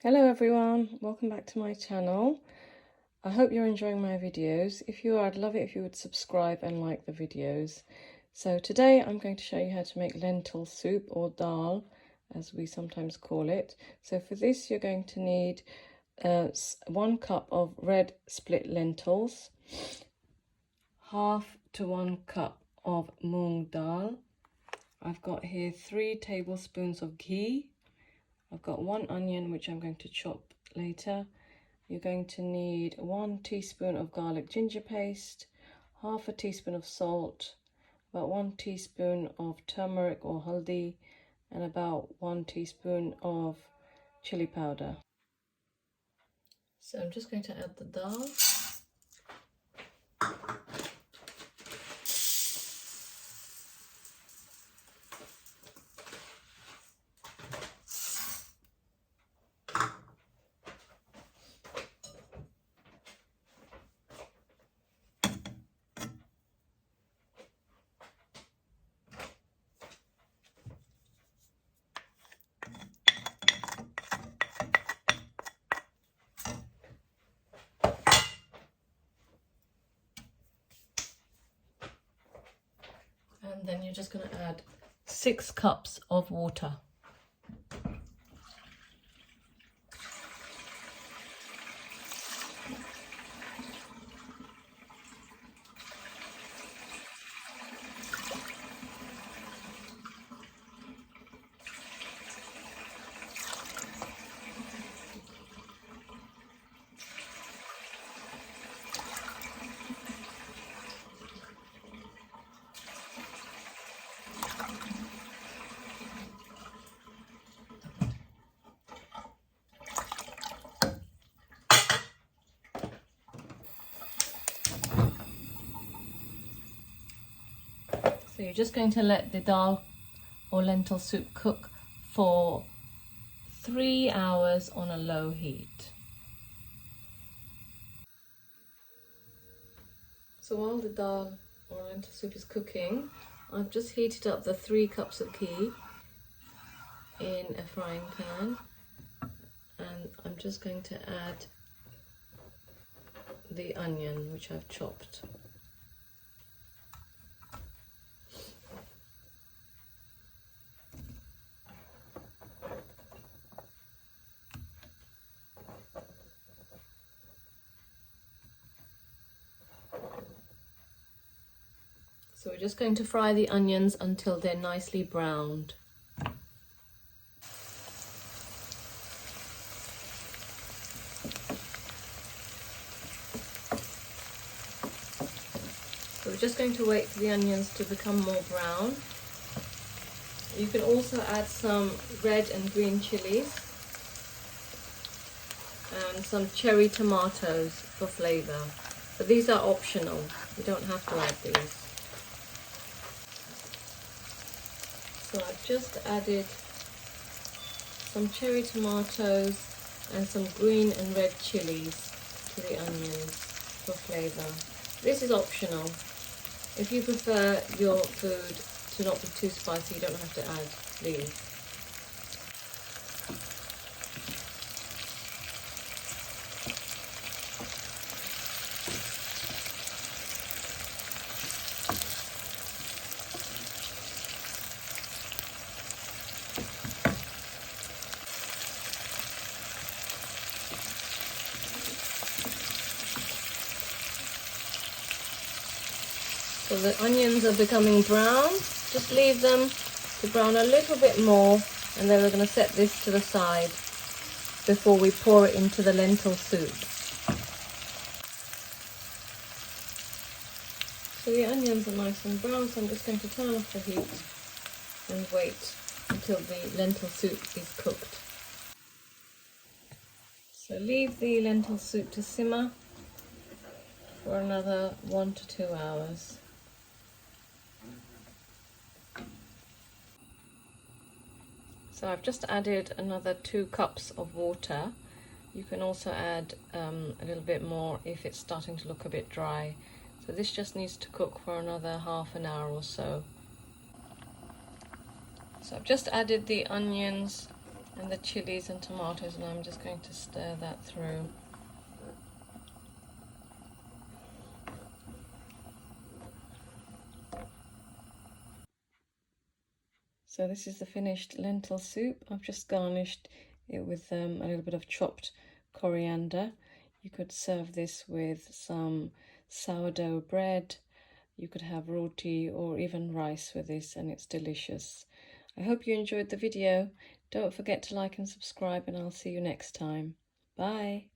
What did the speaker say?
Hello everyone, welcome back to my channel. I hope you're enjoying my videos. If you are, I'd love it if you would subscribe and like the videos. So today I'm going to show you how to make lentil soup, or dal as we sometimes call it. So for this you're going to need 1 cup of red split lentils, half to 1 cup of moong dal. I've got here 3 tablespoons of ghee. I've got 1 onion which I'm going to chop later. You're going to need 1 teaspoon of garlic ginger paste, half a teaspoon of salt, about 1 teaspoon of turmeric or haldi, and about 1 teaspoon of chili powder. So I'm just going to add the dal. And then you're just going to add 6 cups of water. So you're just going to let the dal or lentil soup cook for 3 hours on a low heat. So while the dal or lentil soup is cooking, I've just heated up the 3 cups of ghee in a frying pan, and I'm just going to add the onion which I've chopped. So we're just going to fry the onions until they're nicely browned. So we're just going to wait for the onions to become more brown. You can also add some red and green chilies and some cherry tomatoes for flavour, but these are optional. You don't have to add these. So I've just added some cherry tomatoes and some green and red chilies to the onions for flavour. This is optional. If you prefer your food to not be too spicy, you don't have to add these. So the onions are becoming brown. Just leave them to brown a little bit more, and then we're going to set this to the side before we pour it into the lentil soup. So the onions are nice and brown, so I'm just going to turn off the heat and wait until the lentil soup is cooked. So leave the lentil soup to simmer for another 1 to 2 hours. So I've just added another 2 cups of water. You can also add a little bit more if it's starting to look a bit dry. So this just needs to cook for another half an hour or so. So I've just added the onions and the chilies and tomatoes, and I'm just going to stir that through. So this is the finished lentil soup. I've just garnished it with a little bit of chopped coriander. You could serve this with some sourdough bread. You could have roti or even rice with this, and it's delicious. I hope you enjoyed the video. Don't forget to like and subscribe, and I'll see you next time. Bye.